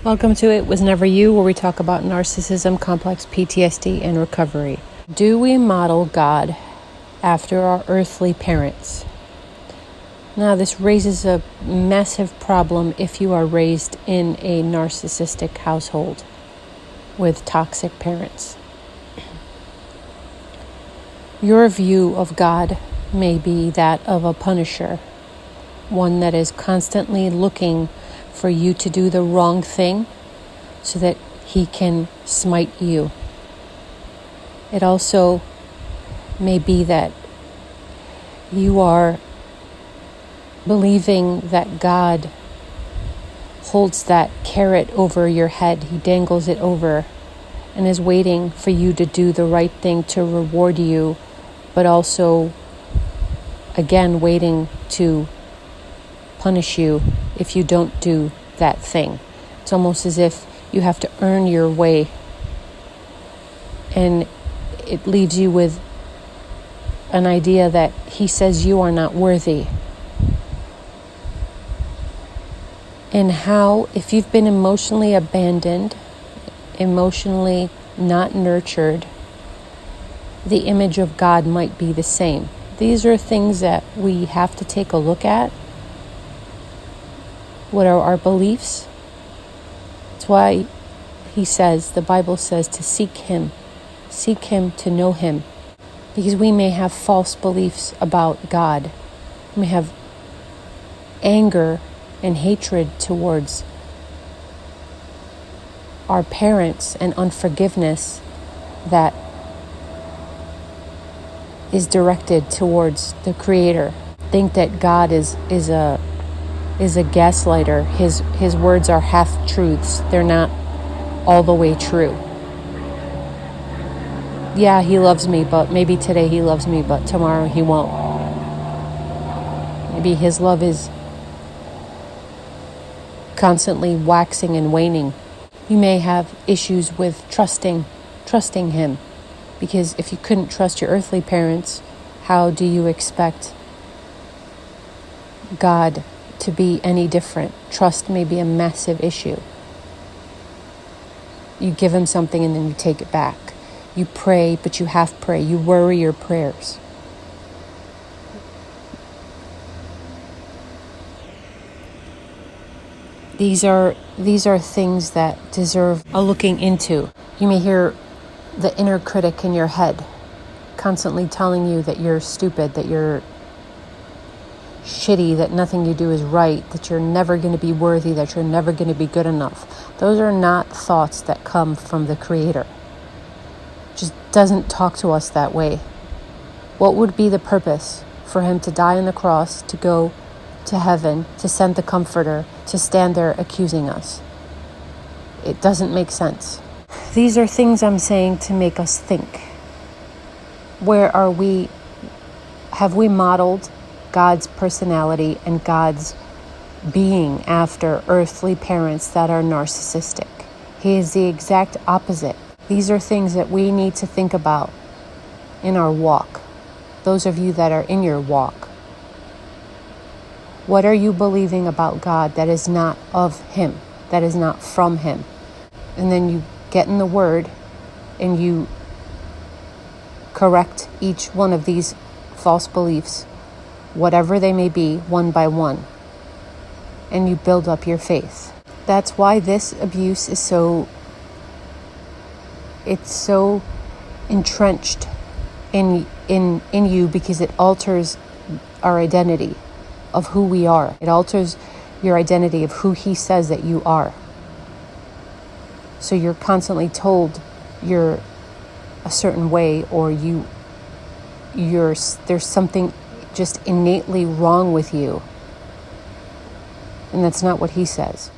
Welcome to It Was Never You, where we talk about narcissism, complex PTSD, and recovery. Do we model God after our earthly parents? Now, this raises a massive problem if you are raised in a narcissistic household with toxic parents. Your view of God may be that of a punisher, one that is constantly looking for you to do the wrong thing so that he can smite you. It also may be that you are believing that God holds that carrot over your head. He dangles it over and is waiting for you to do the right thing to reward you, but also, again, waiting to punish you if you don't do that thing. It's almost as if you have to earn your way, and it leaves you with an idea that he says you are not worthy. And how, if you've been emotionally abandoned, emotionally not nurtured, the image of God might be the same. These are things that we have to take a look at. What are our beliefs? That's why the Bible says to seek him to know him, because we may have false beliefs about God. We may have anger and hatred towards our parents and unforgiveness that is directed towards the Creator. Think that God is a gaslighter. His words are half-truths. They're not all the way true. Yeah, he loves me, but maybe today he loves me, but tomorrow he won't. Maybe his love is constantly waxing and waning. You may have issues with trusting him, because if you couldn't trust your earthly parents, how do you expect God to be any different? Trust may be a massive issue. You give him something and then you take it back. You pray, but you half pray. You worry your prayers. These are things that deserve a looking into. You may hear the inner critic in your head constantly telling you that you're stupid, that you're shitty, that nothing you do is right, that you're never going to be worthy, that you're never going to be good enough. Those are not thoughts that come from the Creator. Just doesn't talk to us that way. What would be the purpose for him to die on the cross, to go to heaven, to send the Comforter, to stand there accusing us? It doesn't make sense. These are things I'm saying to make us think. Where are we? Have we modeled God's personality and God's being after earthly parents that are narcissistic? He is the exact opposite. These are things that we need to think about in our walk. Those of you that are in your walk. What are you believing about God that is not of him, that is not from him? And then you get in the Word and you correct each one of these false beliefs, whatever they may be, one by one, and you build up your faith. That's why this abuse is so entrenched in you, because it alters our identity of who we are. It alters your identity of who he says that you are. So you're constantly told you're a certain way, or there's something just innately wrong with you. And that's not what he says.